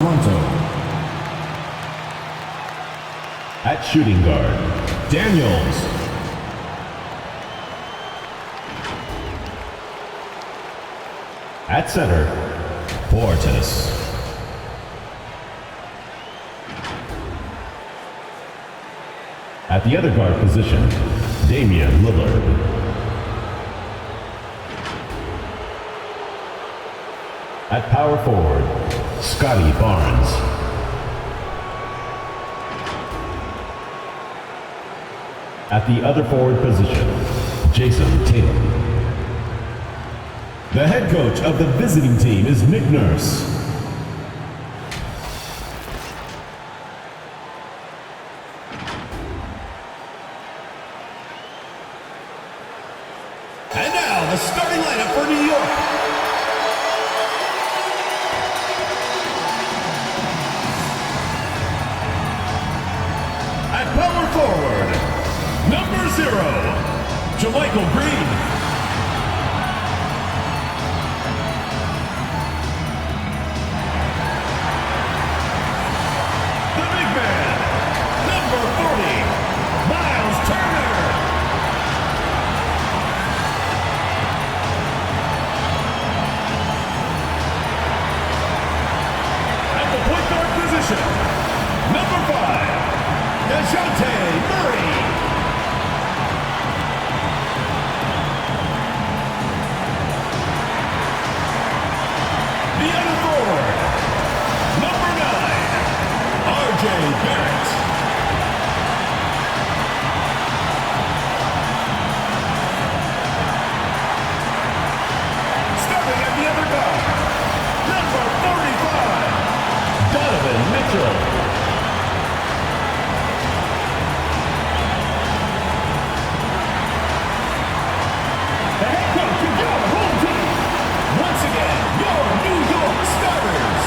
Toronto. At shooting guard, Daniels. At center, Portis. At the other guard position, Damian Lillard. At power forward, Scotty Barnes. At the other forward position, Jason Tatum. The head coach of the visiting team is Nick Nurse. And now the starting lineup for New York. At power forward, number 0, JaMychal Green. The big man, number 40, Miles Turner. At the point guard position, number 5, Dejounte Murray. The other forward, number 9, RJ Barrett. Starting at the other guard, number 45, Donovan Mitchell. Once again, your New York starters.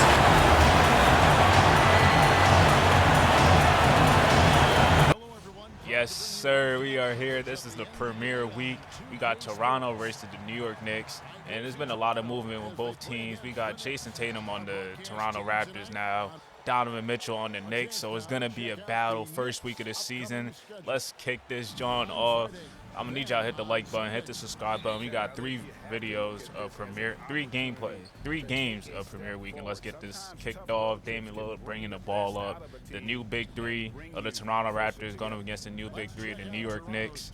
Yes, sir, we are here. This is the premiere week. We got Toronto versus the New York Knicks, and there's been a lot of movement with both teams. We got Jason Tatum on the Toronto Raptors now, Donovan Mitchell on the Knicks, so it's going to be a battle first week of the season. Let's kick this joint off. I'm going to need y'all to hit the like button, hit the subscribe button. We got 3 videos of premiere, 3 games of premiere week, and let's get this kicked off. Damian Lillard bringing the ball up. The new big 3 of the Toronto Raptors going up against the new big 3 of the New York Knicks.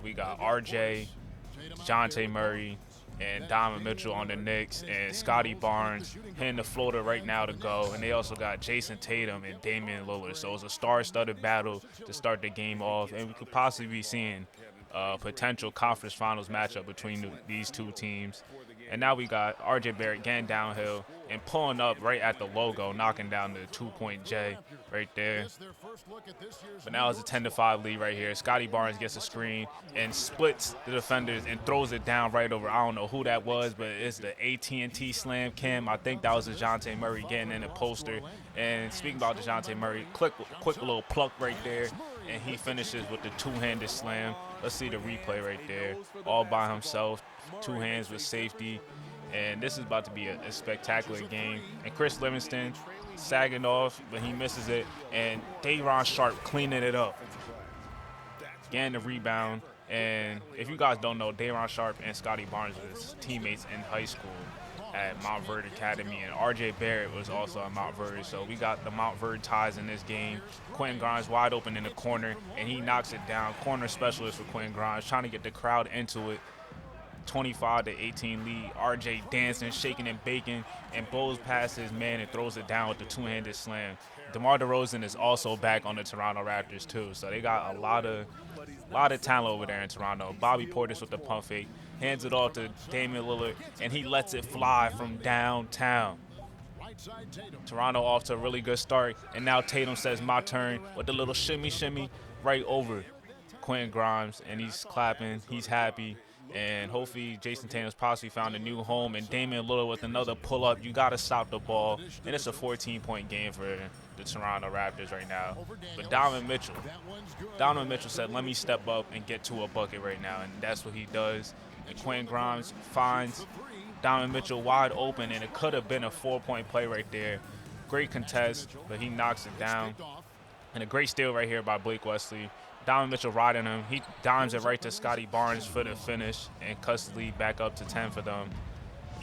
We got RJ, Dejounte Murray, and Donovan Mitchell on the Knicks, and Scotty Barnes hitting the floater right now to go. And they also got Jason Tatum and Damian Lillard. So it's a star-studded battle to start the game off, and we could possibly be seeing a potential conference finals matchup between these two teams. And now we got RJ Barrett getting downhill and pulling up right at the logo, knocking down the 2-point J right there. But now it's a 10-5 lead right here. Scotty Barnes gets a screen and splits the defenders and throws it down right over. I don't know who that was, but it's the AT&T slam cam. I think that was Dejounte Murray getting in the poster. And speaking about Dejounte Murray, quick little pluck right there, and he finishes with the 2-handed slam. Let's see the replay right there. All by himself, 2 hands with safety. And this is about to be a spectacular game. And Chris Livingston sagging off, but he misses it. And Day'Ron Sharpe cleaning it up, getting the rebound. And if you guys don't know, Day'Ron Sharpe and Scotty Barnes was teammates in high school at Mount Verde Academy, and RJ Barrett was also at Mount Verde. So we got the Mount Verde ties in this game. Quentin Grimes wide open in the corner, and he knocks it down. Corner specialist for Quentin Grimes, trying to get the crowd into it. 25-18 lead. RJ dancing, shaking and baking, and blows past his man and throws it down with the 2-handed slam. DeMar DeRozan is also back on the Toronto Raptors too, so they got a lot of talent over there in Toronto. Bobby Portis with the pump fake, hands it off to Damian Lillard, and he lets it fly from downtown. Toronto off to a really good start, and now Tatum says my turn with the little shimmy right over Quentin Grimes, and he's clapping, he's happy. And hopefully Jason Tatum's possibly found a new home, and Damian Lillard with another pull-up. You got to stop the ball, and it's a 14-point game for the Toronto Raptors right now. But Donovan Mitchell said, let me step up and get to a bucket right now, and that's what he does. And Quentin Grimes finds Donovan Mitchell wide open, and it could have been a 4-point play right there. Great contest, but he knocks it down. And a great steal right here by Blake Wesley. Donovan Mitchell riding him. He dimes it right to Scotty Barnes for the finish and cuts the lead back up to 10 for them.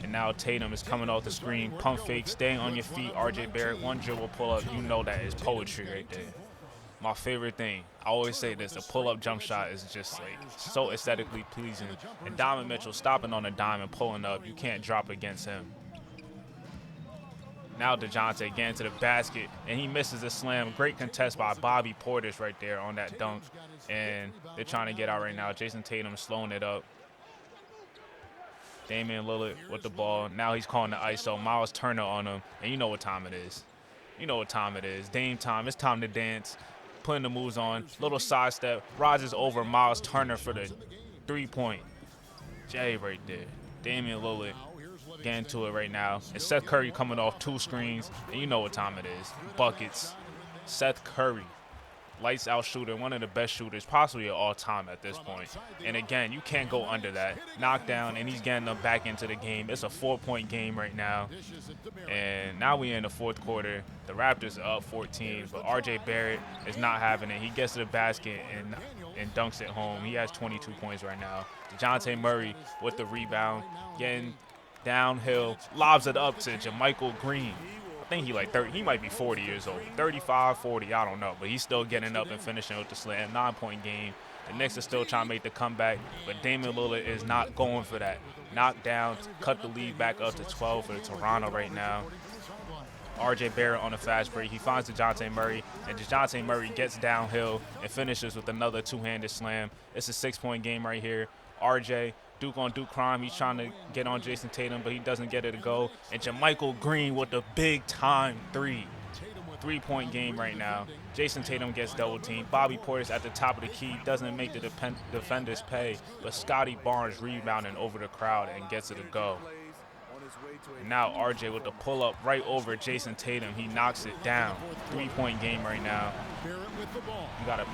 And now Tatum is coming off the screen. Pump fake, staying on your feet. R.J. Barrett, one dribble pull-up. You know that is poetry right there. My favorite thing, I always say this, the pull-up jump shot is just like so aesthetically pleasing. And Donovan Mitchell stopping on a dime and pulling up. You can't drop against him. Now Dejounte getting to the basket, and he misses a slam. Great contest by Bobby Portis right there on that dunk. And they're trying to get out right now. Jason Tatum slowing it up. Damian Lillard with the ball. Now he's calling the ISO. Miles Turner on him. And you know what time it is. You know what time it is. Dame time. It's time to dance. Putting the moves on. Little sidestep. Rises over Miles Turner for the three-point. Jay right there. Damian Lillard getting to it right now. And Seth Curry coming off 2 screens. And you know what time it is. Buckets. Seth Curry. Lights out shooter, one of the best shooters, possibly of all time at this point. And again, you can't go under that. Knockdown, and he's getting them back into the game. It's a 4-point game right now. And now we're in the fourth quarter. The Raptors are up 14, but R.J. Barrett is not having it. He gets to the basket and dunks it home. He has 22 points right now. Dejounte Murray with the rebound, getting downhill, lobs it up to JaMychal Green. I think he like 30, he might be 40 years old, 35, 40, I don't know, but he's still getting up and finishing with the slam. 9-point game. The Knicks are still trying to make the comeback, but Damian Lillard is not going for that. Knocked down, cut the lead back up to 12 for Toronto right now. R.J. Barrett on a fast break. He finds Dejounte Murray, and Dejounte Murray gets downhill and finishes with another two-handed slam. It's a 6-point game right here. R.J. Duke on Duke crime. He's trying to get on Jason Tatum, but he doesn't get it to go. And JaMychal Green with the big-time 3-point game right now. Jason Tatum gets double-teamed. Bobby Portis at the top of the key doesn't make the defenders pay, but Scotty Barnes rebounding over the crowd and gets it to go. And now RJ with the pull-up right over Jason Tatum. He knocks it down. 3-point game right now. You got a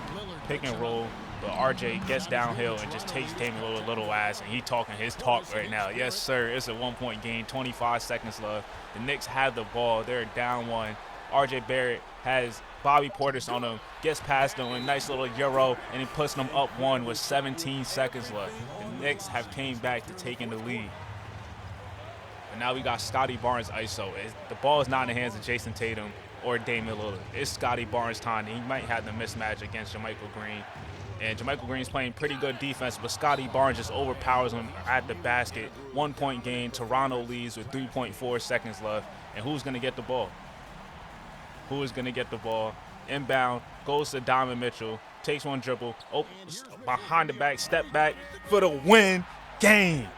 pick and roll, but RJ gets downhill and just takes Damian Lillard little ass, and he talking his talk right now. Yes, sir. It's a 1-point game. 25 seconds left. The Knicks have the ball. They're down 1. RJ Barrett has Bobby Portis on him, gets past him, a nice little euro, and he puts them up 1 with 17 seconds left. The Knicks have came back to taking the lead. And now we got Scotty Barnes ISO. The ball is not in the hands of Jason Tatum or Damian Lillard. It's Scotty Barnes' time. He might have the mismatch against JaMychal Green. And JaMychal Green's playing pretty good defense, but Scotty Barnes just overpowers him at the basket. 1-point game. Toronto leads with 3.4 seconds left. And who's going to get the ball? Who is going to get the ball? Inbound, goes to Donovan Mitchell, takes one dribble, behind the back, step back for the win. Game.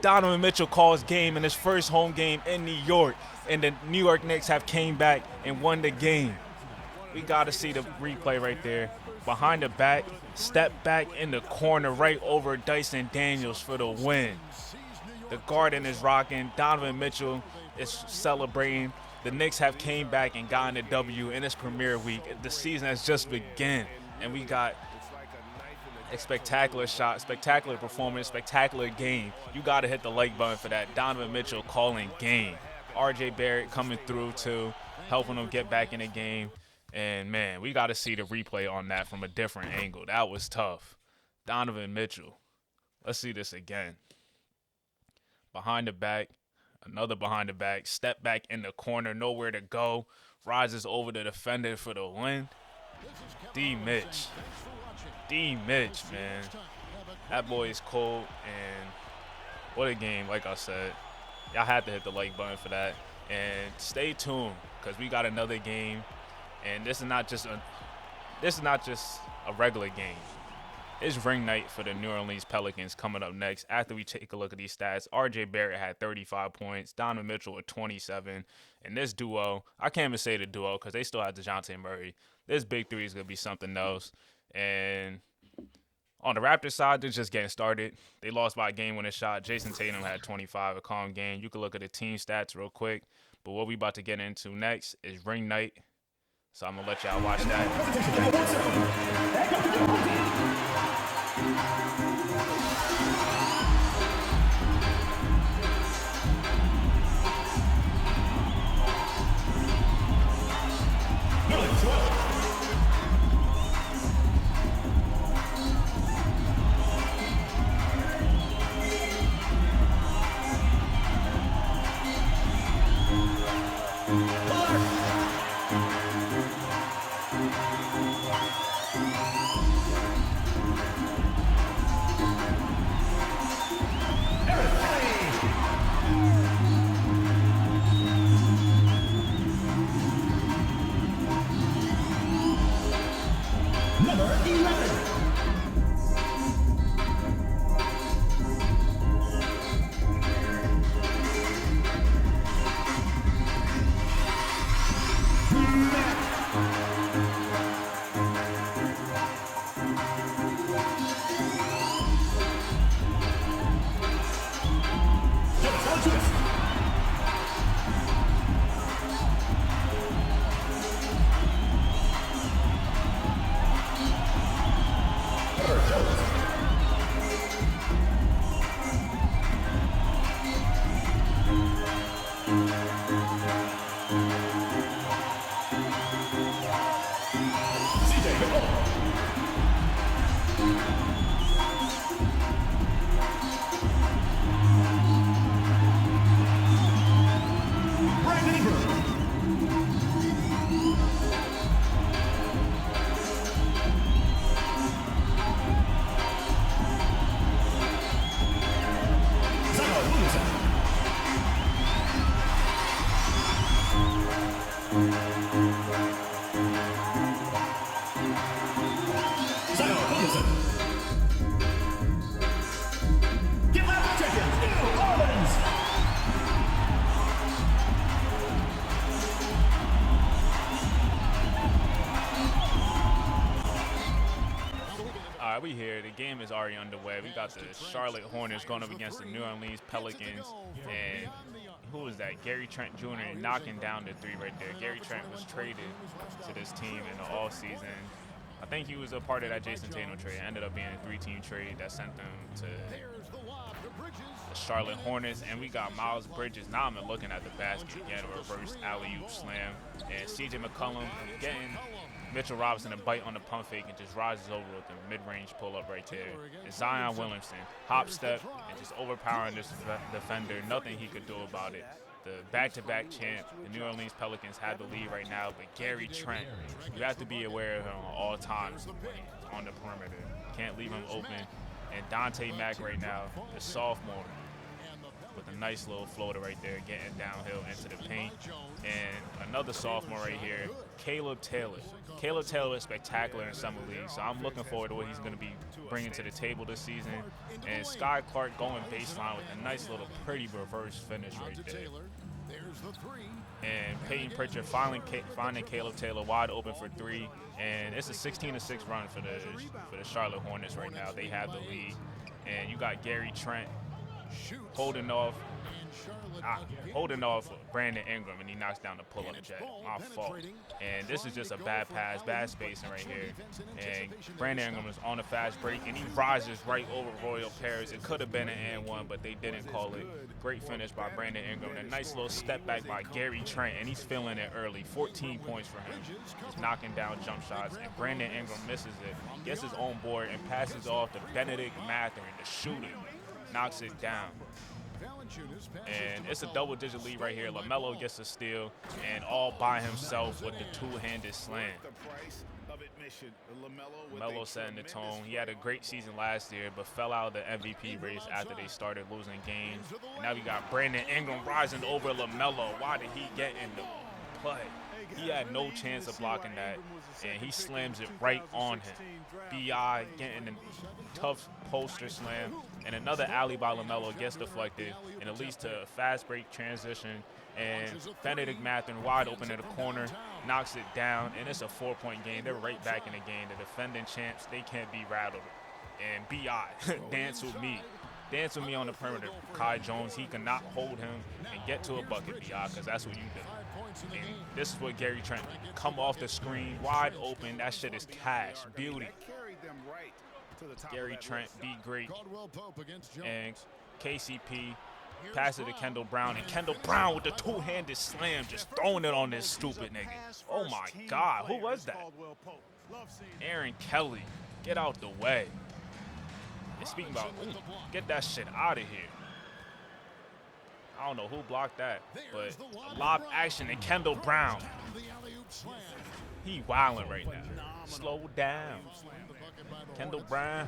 Donovan Mitchell calls game in his first home game in New York, and the New York Knicks have came back and won the game. We got to see the replay right there. Behind the back, step back in the corner right over Dyson Daniels for the win. The Garden is rocking. Donovan Mitchell is celebrating. The Knicks have came back and gotten a W in its premiere week. The season has just begun, and we got a spectacular shot, spectacular performance, spectacular game. You got to hit the like button for that. Donovan Mitchell calling game. R.J. Barrett coming through too, helping them get back in the game. And, man, we got to see the replay on that from a different angle. That was tough. Donovan Mitchell. Let's see this again. Behind the back. Another behind the back, step back in the corner, nowhere to go. Rises over the defender for the win. D-Mitch. D-Mitch, man. That boy is cold, and what a game, like I said. Y'all had to hit the like button for that. And stay tuned, because we got another game. And this is not just a regular game. It's ring night for the New Orleans Pelicans coming up next. After we take a look at these stats, R.J. Barrett had 35 points, Donovan Mitchell with 27. And this duo, I can't even say the duo because they still have Dejounte Murray. This big three is going to be something else. And on the Raptors side, they're just getting started. They lost by a game-winning shot. Jason Tatum had 25, a calm game. You can look at the team stats real quick. But what we about to get into next is ring night. So I'm going to let y'all watch that. We here. The game is already underway. We got the Charlotte Hornets going up against the New Orleans Pelicans. And who was that? Gary Trent Jr. knocking down the three right there. Gary Trent was traded to this team in the offseason. I think he was a part of that Jason Tatum trade. It ended up being a 3-team trade that sent them to the Charlotte Hornets. And we got Miles Bridges. Now I'm looking at the basket. Again, a reverse alley-oop slam. And C.J. McCollum getting Mitchell Robinson a bite on the pump fake and just rises over with the mid-range pull-up right there. And Zion Williamson, hop step, and just overpowering this defender. Nothing he could do about it. The back-to-back champ, the New Orleans Pelicans have the lead right now, but Gary Trent, you have to be aware of him at all times on the perimeter. Can't leave him open. And Mack right now, the sophomore, with a nice little floater right there, getting downhill into the paint. And another sophomore right here, Caleb Taylor. Caleb Taylor is spectacular in summer league, so I'm looking forward to what he's going to be bringing to the table this season. And Sky Clark going baseline with a nice little pretty reverse finish right there. And Peyton Pritchard finally finding Caleb Taylor wide open for three. And it's a 16-6 run for the Charlotte Hornets right now. They have the lead. And you got Gary Trent holding off Brandon Ingram, and he knocks down the pull-up jet. My fault. And this is just a bad pass, bad spacing right here. And Brandon Ingram is on a fast break, and he rises right over Royal Paris. It could have been an and one, but they didn't call it. Great finish by Brandon Ingram. And a nice little step back by Gary Trent, and he's feeling it early. 14 points for him. He's knocking down jump shots, and Brandon Ingram misses it, gets his own board, and passes off to Benedict Mathurin, the shooter. Knocks it down. And it's a double-digit lead right here. LaMelo gets a steal, and all by himself with the two-handed slam. LaMelo setting the tone. He had a great season last year, but fell out of the MVP race after they started losing games. And now we got Brandon Ingram rising over LaMelo. Why did he get in the play? He had no chance of blocking that, and he slams it right on him. B.I. getting a tough poster slam, and another alley by LaMelo gets deflected, and it leads to a fast break transition, and Benedict Mathurin wide open in the corner, knocks it down, and it's a 4-point game. They're right back in the game. The defending champs, they can't be rattled. And B.I. dance with me. Dance with me on the perimeter. Kai Jones, he cannot hold him and get to a bucket, B.I., because that's what you do. And this is what Gary Trent, come off the screen, wide open. That shit is cash, beauty. Gary Trent, be great. And KCP Pass it to Kendall Brown, and Kendall Brown with the two-handed slam, just throwing it on this stupid nigga. Oh my God, who was that? Aaron Kelly, get out the way. And speaking about, get that shit out of here. I don't know who blocked that, but a lob action and Kendall Brown. He wilding right now. Slow down. Kendall Brown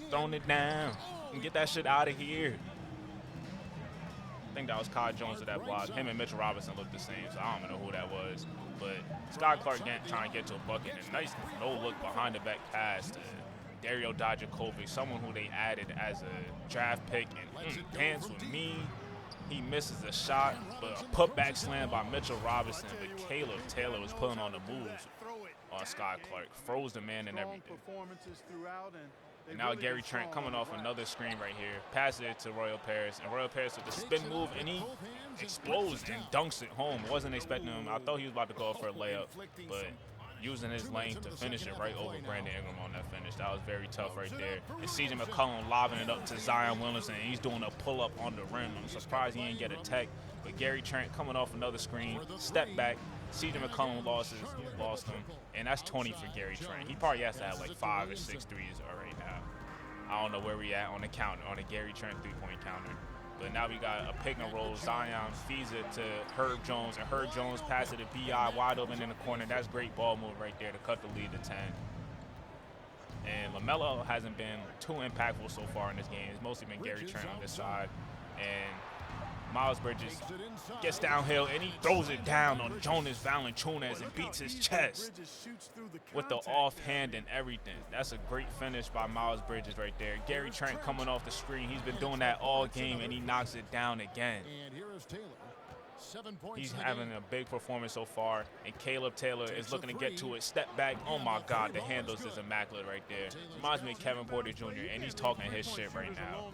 throwing it down and get that shit out of here. I think that was Kai Jones with that block. Him and Mitchell Robinson look the same, so I don't know who that was. But Scott Clark trying to get to a bucket. And nice no-look behind the back pass to Dario Dijakovic, someone who they added as a draft pick. And dance with me. He misses a shot, but a putback slam by Mitchell Robinson. But Caleb Taylor was pulling on the moves on Scott Clark. Froze the man and everything. And now Gary Trent coming off another screen right here. Passes it to Royal Paris. And Royal Paris with the spin move, and he explodes and dunks it home. Wasn't expecting him. I thought he was about to go for a layup, but using his length to finish it right over Brandon Ingram on that finish. That was very tough right there. And CJ McCollum lobbing it up to Zion Williamson, and he's doing a pull-up on the rim. I'm surprised he didn't get a tech. But Gary Trent coming off another screen, step back. CJ McCollum lost him, and that's 20 for Gary Trent. He probably has to have like 5 or 6 threes right now. I don't know where we at on the counter, on the Gary Trent three-point counter. But now we got a pick and roll. Zion feeds it to Herb Jones, and Herb Jones passes it to B.I. wide open in the corner. That's great ball move right there to cut the lead to 10. And LaMelo hasn't been too impactful so far in this game. It's mostly been Gary Trent on this side. And Miles Bridges gets downhill, and he throws it down on Jonas Valanciunas and beats his chest with the offhand and everything. That's a great finish by Miles Bridges right there. Gary Trent coming off the screen. He's been doing that all game, and he knocks it down again. He's having a big performance so far, and Caleb Taylor is looking to get to it. Step back. Oh, my God. The handles is immaculate right there. Reminds me of Kevin Porter Jr., and he's talking his shit right now.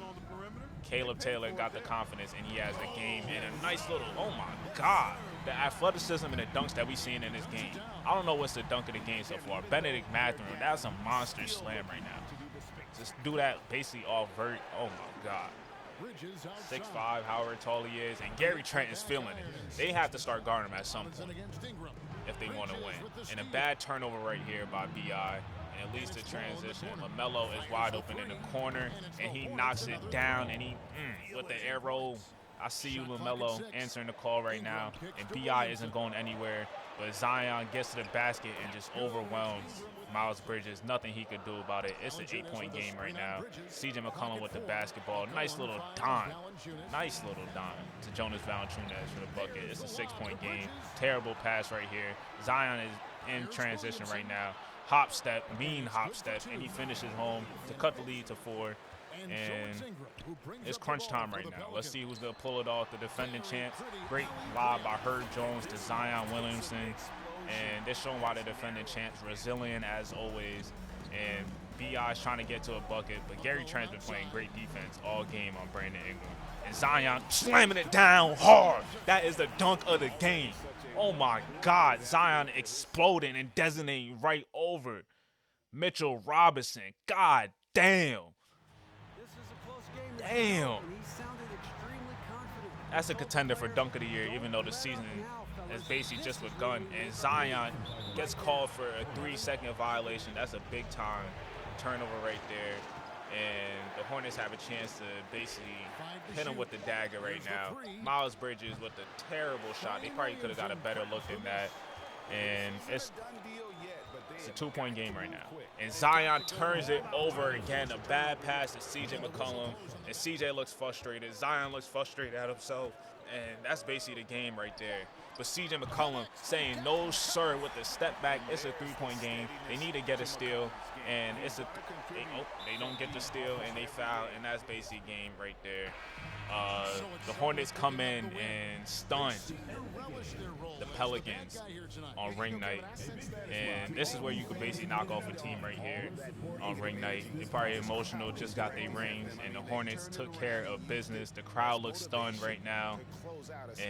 Caleb Taylor got the confidence, and he has the game. And a nice little, oh, my God. The athleticism and the dunks that we've seen in this game. I don't know what's the dunk of the game so far. Benedict Mathurin, that's a monster slam right now. Just do that basically all vert. Oh, my God. 6'5", however tall he is, and Gary Trent is feeling it. They have to start guarding him at some point if they want to win. And a bad turnover right here by B.I., and it leads to transition. LaMelo is wide open in the corner, and he knocks it down, and he, with the arrow. I see you, LaMelo, answering the call right now, and B.I. isn't going anywhere, but Zion gets to the basket and just overwhelms Miles Bridges. Nothing he could do about it. It's an 8-point game right now. CJ McCollum with the basketball. Nice little dime. Nice little dime to Jonas Valanciunas for the bucket. It's a 6-point game. Terrible pass right here. Zion is in transition right now. Hop step, mean hop step, and he finishes home to cut the lead to 4. And it's crunch time right now. Let's see who's going to pull it off. The defending champs. Great lob by Herb Jones to Zion Williamson. And they're showing why the defending champs resilient as always. And B.I.'s trying to get to a bucket. But Gary Trent's been playing great defense all game on Brandon Ingram. And Zion slamming it down hard. That is the dunk of the game. Oh, my God. Zion exploding and designating right over Mitchell Robinson. God damn. Damn. That's a contender for dunk of the year, even though the season has basically just begun. And Zion gets called for a 3-second violation. That's a big-time turnover right there. And the Hornets have a chance to basically hit him with the dagger right now. Miles Bridges with a terrible shot. They probably could have got a better look than that. And it's a 2-point game right now. And Zion turns it over again. A bad pass to CJ McCollum. And CJ looks frustrated. Zion looks frustrated at himself. And that's basically the game right there. But CJ McCollum saying no, sir, with the step back. It's a 3-point game. They need to get a steal. And it's they don't get the steal, and they foul. And that's basically game right there. The Hornets come in and stun the Pelicans on ring night. And this is where you could basically knock off a team right here on ring night. They're probably emotional, just got their rings, and the Hornets took care of business. The crowd looks stunned right now.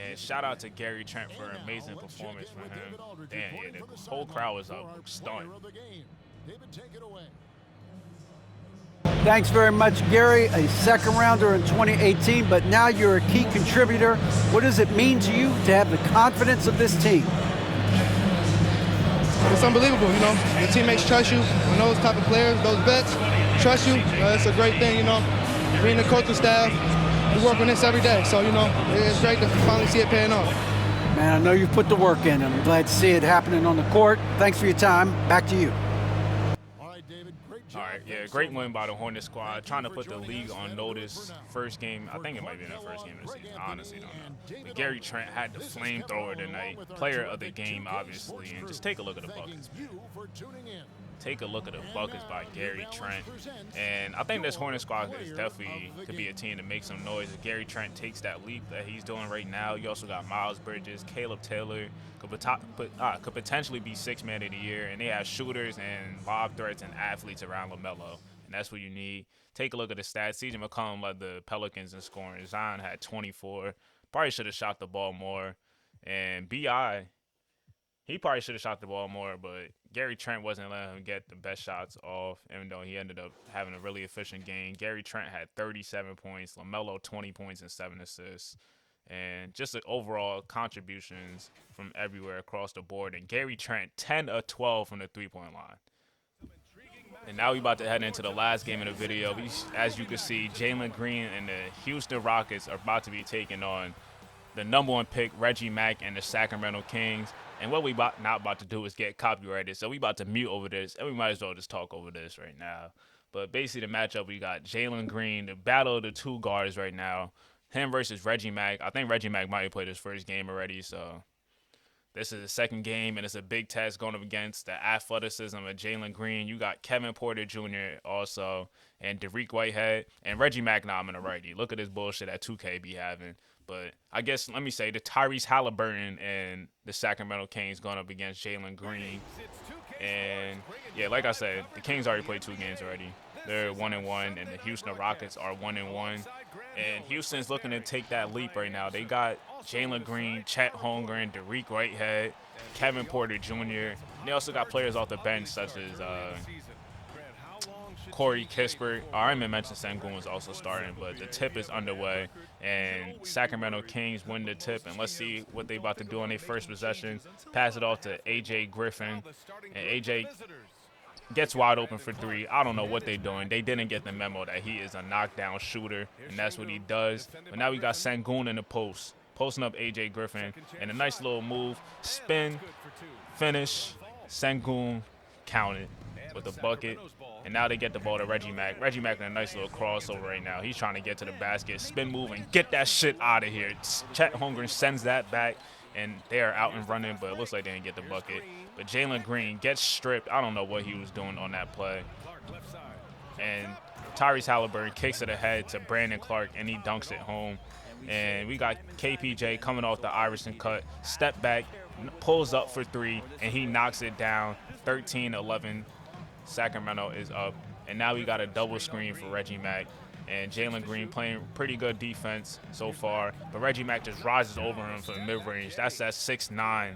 And shout out to Gary Trent for an amazing performance for him. Damn, yeah, the whole crowd was stunned. Thanks very much, Gary. A second rounder in 2018, but now you're a key contributor. What does it mean to you to have the confidence of this team? It's unbelievable, you know. Your teammates trust you. When those type of players, those vets, trust you, it's a great thing, you know. Me and the coaching staff, we work on this every day. So, you know, it's great to finally see it paying off. Man, I know you've put the work in, and I'm glad to see it happening on the court. Thanks for your time. Back to you. All right, yeah, great win by the Hornets squad. Trying to put the league on notice. First game, I think it might be in the first game of the season. I honestly don't know. But Gary Trent had the flamethrower tonight. Player of the game, obviously. And just take a look at the buckets. Take a look at the buckets by Gary Trent. And I think this Hornets squad is definitely could be a team to make some noise. If Gary Trent takes that leap that he's doing right now, you also got Miles Bridges, Caleb Taylor, could potentially be sixth man of the year. And they have shooters and lob threats and athletes around LaMelo. And that's what you need. Take a look at the stats. CJ McCollum led the Pelicans in scoring. Zion had 24. Probably should have shot the ball more. And B.I., he probably should have shot the ball more, but Gary Trent wasn't letting him get the best shots off, even though he ended up having a really efficient game. Gary Trent had 37 points, LaMelo 20 points and 7 assists, and just the overall contributions from everywhere across the board. And Gary Trent, 10 of 12 from the three-point line. And now we're about to head into the last game of the video. As you can see, Jalen Green and the Houston Rockets are about to be taking on the #1 pick, Reggie Mack, and the Sacramento Kings. And what we not about to do is get copyrighted, so we about to mute over this, and we might as well just talk over this right now. But basically the matchup, we got Jalen Green, the battle of the two guards right now, him versus Reggie Mack. I think Reggie Mack might have played his first game already, so this is the second game, and it's a big test going up against the athleticism of Jalen Green. You got Kevin Porter Jr. also, and Derek Whitehead, and Reggie Mack now I'm in a righty. Look at this bullshit that 2K be having. But I guess, let me say, the Tyrese Halliburton and the Sacramento Kings going up against Jalen Green. And, yeah, like I said, the Kings already played 2 games already. They're 1-1, and the Houston Rockets are 1-1. And Houston's looking to take that leap right now. They got Jalen Green, Chet Holmgren, Derek Whitehead, Kevin Porter Jr. They also got players off the bench such as Corey Kispert. I didn't mention Sengun was also starting, but the tip is underway, and Sacramento Kings win the tip. And let's see what they about to do on their first possession. Pass it off to A.J. Griffin, and A.J. gets wide open for 3. I don't know what they're doing. They didn't get the memo that he is a knockdown shooter, and that's what he does. But now we got Sengun in the post, posting up A.J. Griffin, and a nice little move, spin, finish, Sengun counted with the bucket. And now they get the ball to Reggie Mack. Reggie Mack in a nice little crossover right now. He's trying to get to the basket, spin move, and get that shit out of here. Chet Holmgren sends that back, and they are out and running, but it looks like they didn't get the bucket. But Jalen Green gets stripped. I don't know what he was doing on that play. And Tyrese Halliburton kicks it ahead to Brandon Clark, and he dunks it home. And we got KPJ coming off the Iverson cut, step back, pulls up for 3, and he knocks it down. 13-11. Sacramento is up, and now we got a double screen for Reggie Mack, and Jalen Green playing pretty good defense so far, but Reggie Mack just rises over him from the mid-range. That's that 6'9"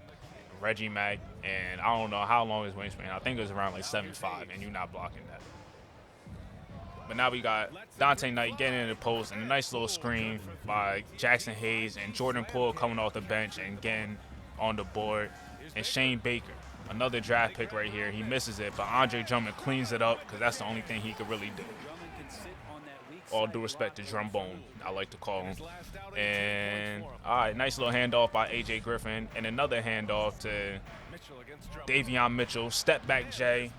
Reggie Mack, and I don't know how long his wingspan. I think it was around like 7'5", and you're not blocking that. But now we got Dante Knight getting in the post, and a nice little screen by Jackson Hayes and Jordan Poole coming off the bench and getting on the board, and Shane Baker. Another draft pick right here. He misses it, but Andre Drummond cleans it up because that's the only thing he could really do. All due respect to Drumbone, I like to call him. And, all right, nice little handoff by A.J. Griffin. And another handoff to Davion Mitchell. Step back, Jay.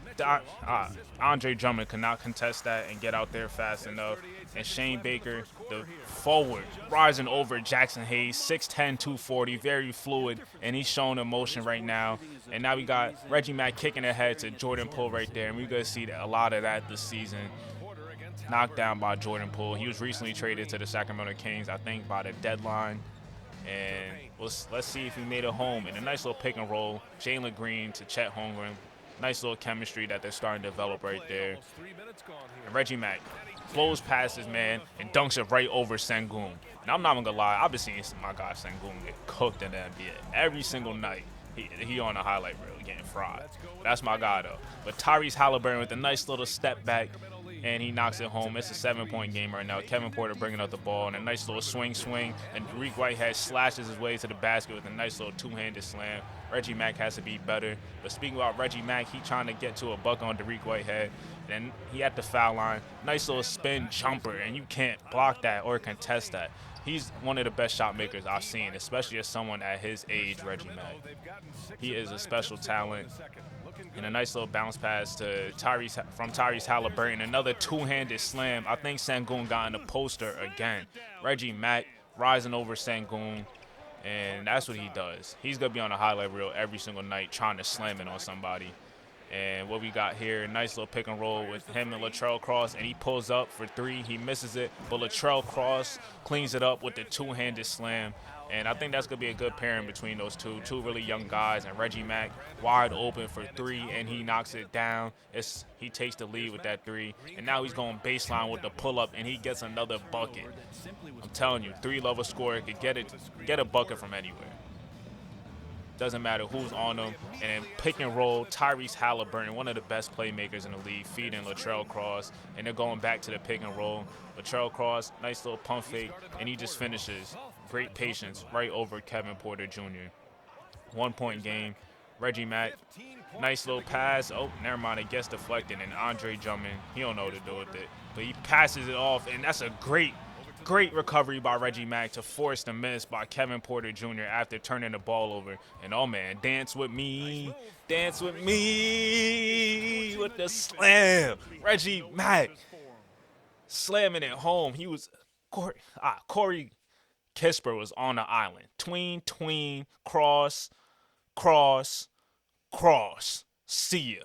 Andre Drummond could not contest that and get out there fast enough. And Shane Baker, the forward, rising over Jackson Hayes, 6'10", 240, very fluid, and he's showing emotion right now. And now we got Reggie Mack kicking ahead to Jordan Poole right there, and we're going to see a lot of that this season. Knocked down by Jordan Poole. He was recently traded to the Sacramento Kings, I think, by the deadline. And let's see if he made it home. And a nice little pick and roll, Jalen Green to Chet Holmgren. Nice little chemistry that they're starting to develop right there. And Reggie Mack flows past his man and dunks it right over Sengun. And I'm not even gonna lie, I've been seeing my guy Sengun get cooked in the NBA every single night. He on the highlight reel getting fried. That's my guy though. But Tyrese Halliburton with a nice little step back, and he knocks it home. It's a 7-point game right now. Kevin Porter bringing up the ball, and a nice little swing, and Derek Whitehead slashes his way to the basket with a nice little two-handed slam. Reggie Mack has to be better. But speaking about Reggie Mack, he trying to get to a bucket on Derek Whitehead. Then he at the foul line. Nice little spin jumper, and you can't block that or contest that. He's one of the best shot makers I've seen, especially as someone at his age, Reggie Mack. He is a special talent. And a nice little bounce pass to Tyrese Halliburton. Another two-handed slam. I think Sengun got in the poster again. Reggie Mack rising over Sengun, and that's what he does. He's going to be on a highlight reel every single night trying to slam it on somebody. And what we got here, nice little pick and roll with him and Latrell Cross, and he pulls up for three. He misses it, but Latrell Cross cleans it up with the two-handed slam. And I think that's going to be a good pairing between those two really young guys. And Reggie Mack wide open for three, and he knocks it down. He takes the lead with that three. And now he's going baseline with the pull-up, and he gets another bucket. I'm telling you, three-level scorer could get a bucket from anywhere. Doesn't matter who's on them. And pick and roll, Tyrese Halliburton, one of the best playmakers in the league, feeding Latrell Cross. And they're going back to the pick and roll. Latrell Cross, nice little pump fake, and he just finishes. Great patience right over Kevin Porter Jr. 1-point game. Reggie Mack, nice little pass. Oh, never mind, it gets deflected. And Andre Drummond, he don't know what to do with it. But he passes it off, and that's a great recovery by Reggie Mack to force the miss by Kevin Porter Jr. after turning the ball over. And oh man, dance with me with the slam. Reggie Mack slamming it home. He was Corey Kisper was on the island. Tween, cross. See ya.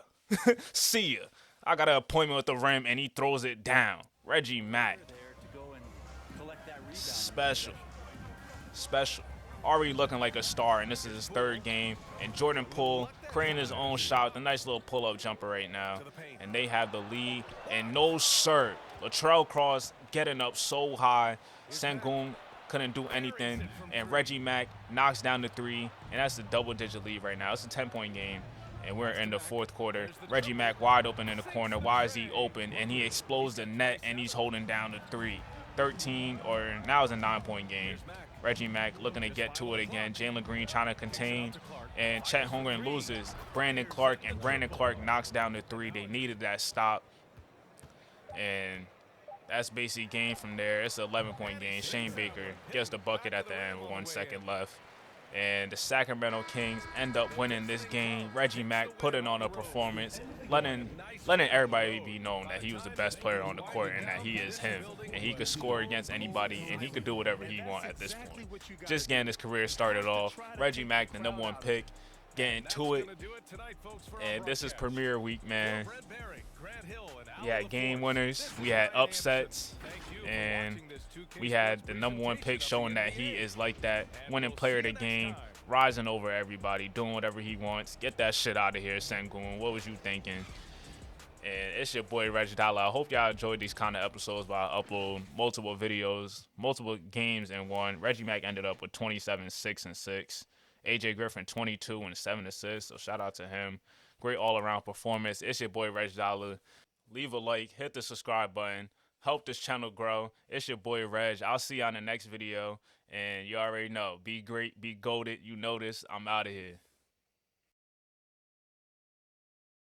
See ya. I got an appointment with the rim, and he throws it down. Reggie Mack. Special. Already looking like a star, and this is his third game. And Jordan Poole creating his own shot with a nice little pull-up jumper right now. And they have the lead. And no, sir. Latrell Cross getting up so high. Sengun couldn't do anything. And Reggie Mack knocks down the three. And that's a double-digit lead right now. It's a 10-point game. And we're in the fourth quarter. Reggie Mack wide open in the corner. Why is he open? And he explodes the net, and he's holding down the three. 13, or now it's a 9-point game. Reggie Mack looking to get to it again. Jalen Green trying to contain, and Chet Holmgren loses. Brandon Clark knocks down the three. They needed that stop, and that's basically game from there. It's an 11-point game. Shane Baker gets the bucket at the end with 1 second left. And the Sacramento Kings end up winning this game. Reggie Mack putting on a performance, letting everybody be known that he was the best player on the court and that he is him. And he could score against anybody, and he could do whatever he wants at this point. Just getting his career started off. Reggie Mack, the #1 pick, getting to it. And this is Premier Week, man. We had game winners. We had upsets. And we had the #1 pick showing that he is like that, winning player of the game, rising over everybody, doing whatever he wants. Get that shit out of here, Sengun. What was you thinking? And it's your boy, RegDolla. I hope y'all enjoyed these kind of episodes where I upload multiple videos, multiple games in one. Reggie Mack ended up with 27, 6, and 6. AJ Griffin, 22 and 7 assists, so shout out to him. Great all-around performance. It's your boy, RegDolla. Leave a like, hit the subscribe button. Help this channel grow. It's your boy, Reg. I'll see you on the next video. And you already know, be great, be goated. You know this. I'm out of here.